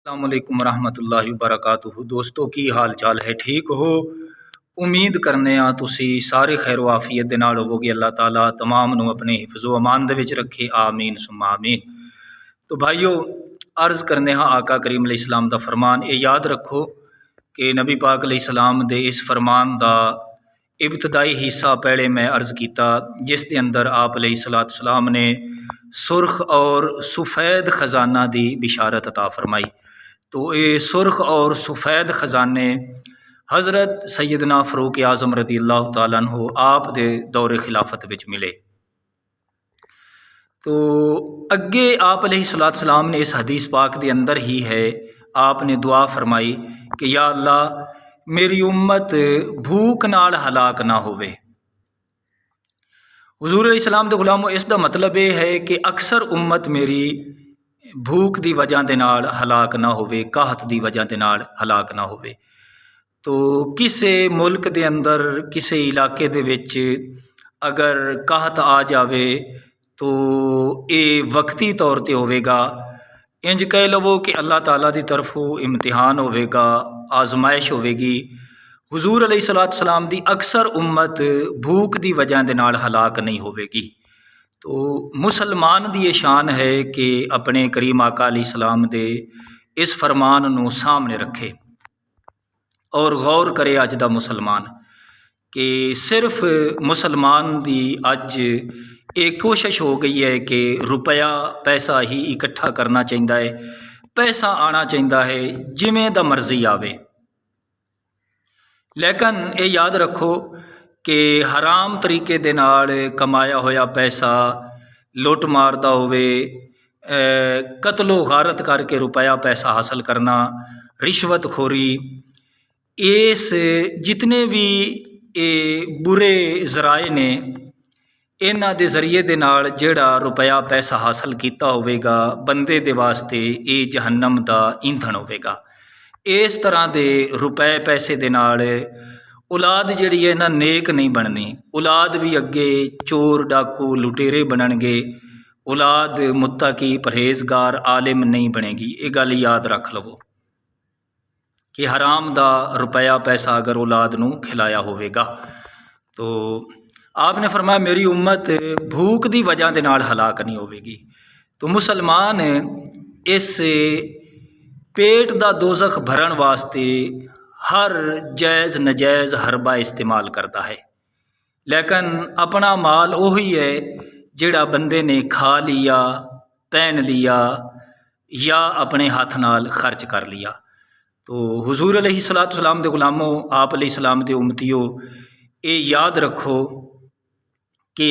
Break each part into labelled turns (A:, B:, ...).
A: अस्सलाम वालेकुम रहमतुल्लाहि वबरकातुहू। दोस्तों की हाल चाल है, ठीक हो? उम्मीद करने तुसी सारे खैर वाफियत दे नाल होवोगे। अल्लाह ताला तमाम नू अपने हिफ्ज़ो अमान दे विच रखे, आमीन सुम्मा आमीन। तो भाइयों, अर्ज़ करने आका करीम अलैहिस्सलाम दा फरमान ये याद रखो कि नबी पाक अलैहिस्सलाम दे इस फरमान दा इब्तदाई हिस्सा पहले मैं अर्ज़ किया, जिस दे अंदर आप अलैहिस्सलाम ने सुरख और सफ़ेद खजाना दी बिशारत अता फरमाई। तो ये सुरख और सफ़ेद खजाने हज़रत सैयदना फ़ारूक आज़म रज़ी अल्लाह तआला अन्हु आप दे दौरे खिलाफत विच मिले। तो अगे आप अलैहिस्सलाम ने इस हदीस पाक के अंदर ही है, आपने दुआ फरमाई कि या अल्लाह मेरी उम्मत भूख नाल हलाक ना होवे। हुज़ूर अलैहिस्सलाम दे गुलामों, इसका मतलब ये है कि अक्सर उम्मत मेरी भूख की वजह के नाल हलाक ना होवे, काहत की वजह के नाल हलाक ना होवे। तो किसी मुल्क के अंदर किसी इलाके दे विच अगर काहत आ जावे तो ये वक्ती तौर पर होवेगा। इंज कह लवो कि अल्लाह ताला की तरफों इम्तिहान होवेगा, आजमाइश होवेगी। हुज़ूर अलैहिस्सलाम दी अक्सर उम्मत भूख की वजह के नाल हलाक नहीं होवेगी। तो मुसलमान की ये शान है कि अपने करीम आका अलैहिस्सलाम दे इस फरमान नू सामने रखे और गौर करे। अज दा मुसलमान कि सिर्फ मुसलमान की अज एक कोशिश हो गई है कि रुपया पैसा ही इकट्ठा करना चाहिए है, पैसा आना चाहिए है जिमें दा मर्जी आवे। लेकिन ये याद रखो कि हराम तरीके दे नाल कमाया होया पैसा लुट मारदा होवे, कतलो गारत करके रुपया पैसा हासिल करना, रिश्वतखोरी, इस जितने भी ये बुरे जराए ने, इन्हां दे जरिए दे नाल जिहड़ा रुपया पैसा हासिल किया होवेगा बंदे दे वास्ते ये जहन्नम दा ईंधन होवेगा। इस तरह दे रुपए पैसे दे नाल औलाद जिहड़ी है ना नेक नहीं बननी। औलाद भी अगे चोर डाकू लुटेरे बनणगे, औलाद मुत्तकी परहेजगार आलिम नहीं बनेगी। ये गल याद रख लवो कि हराम दा रुपया पैसा अगर औलाद नू खिलाया होवेगा। तो आपने फरमाया मेरी उम्मत भूख की वजह के नाल हलाक नहीं होवेगी। तो मुसलमान इस पेट दा दोज़ख भरन वास्ते हर जायज़ नजायज़ हरबा इस्तेमाल करता है, लेकिन अपना माल उही है जिहड़ा बंदे ने खा लिया, पहन लिया या अपने हाथ नाल खर्च कर लिया। तो हुज़ूर अलैहिस्सलाम दे गुलामों, आप अलैहिस्सलाम दे उम्मतियों, ये याद रखो कि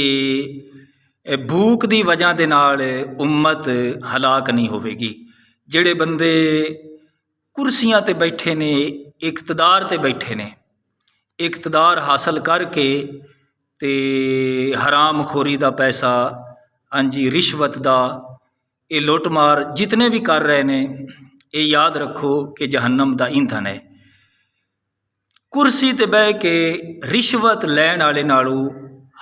A: भूख की वजह के नाल उम्मत हलाक नहीं होवेगी। जिहड़े बंदे कुर्सियां ते बैठे ने, इकतदार ते बैठे ने, इकतदार हासिल करके ते हराम खोरी का पैसा, हाँ जी, रिश्वत का ये लुट मार जितने भी कर रहे हैं, ये याद रखो कि जहन्नम का ईंधन है। कुर्सी ते बह के रिश्वत लैण वाले नालों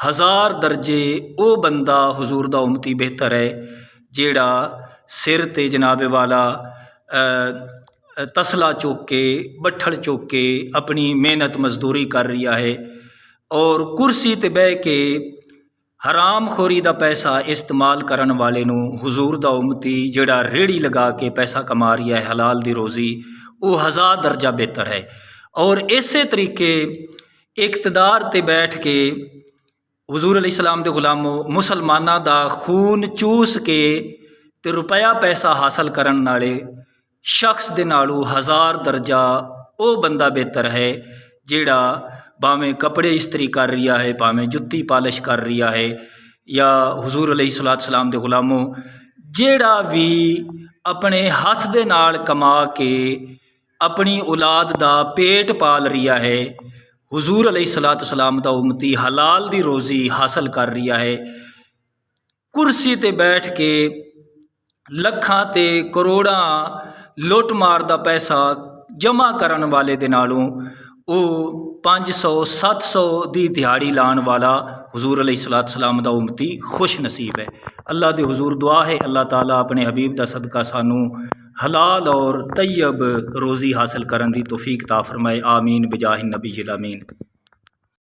A: 1000 दर्जे वो बंदा हुजूर दा उम्मती बेहतर है जिहड़ा सिर ते जनाबे वाला तसला चुक के, बट्ठड़ चुक के अपनी मेहनत मजदूरी कर रहा है, और कुर्सी ते बह के हराम खोरी का पैसा इस्तेमाल करन वाले नू हुजूर दा उम्मती जिहड़ा रेहड़ी लगा के पैसा कमा रहा है हलाल दी रोज़ी, वो 1000 दर्जा बेहतर है। और इसे तरीके इकतदार ते बैठ के हुजूर अलैहिस्सलाम दे गुलामों मुसलमाना दा खून चूस के ते रुपया पैसा हासिल करन नाले शख्स दे नालों 1000 दर्जा वो बंदा बेहतर है जिहड़ा भावें कपड़े इस्त्री कर रहा है, भावें जुत्ती पालिश कर रहा है, या हुजूर अलैहिस्सलाम दे गुलामों जिहड़ा भी अपने हाथ दे नाल कमा के अपनी औलाद दा पेट पाल रहा है, हुजूर अलैहिस्सलाम दा उम्मती हलाल दी रोज़ी हासिल कर रहा है। कुर्सी ते बैठ के लखां ते करोड़ां लुट मार दा पैसा जमा करन वाले दे नालों वो 500-700 दी दिहाड़ी लाने वाला हुजूर अलैहिस्सलाम दा उम्मती खुश नसीब है। अल्लाह दे हुजूर दुआ है अल्लाह ताला अपने हबीब दा सदका सानू हलाल और तैयब रोज़ी हासिल करन दी तौफीक ता फरमाए। आमीन बिजाहि नबी अमीन।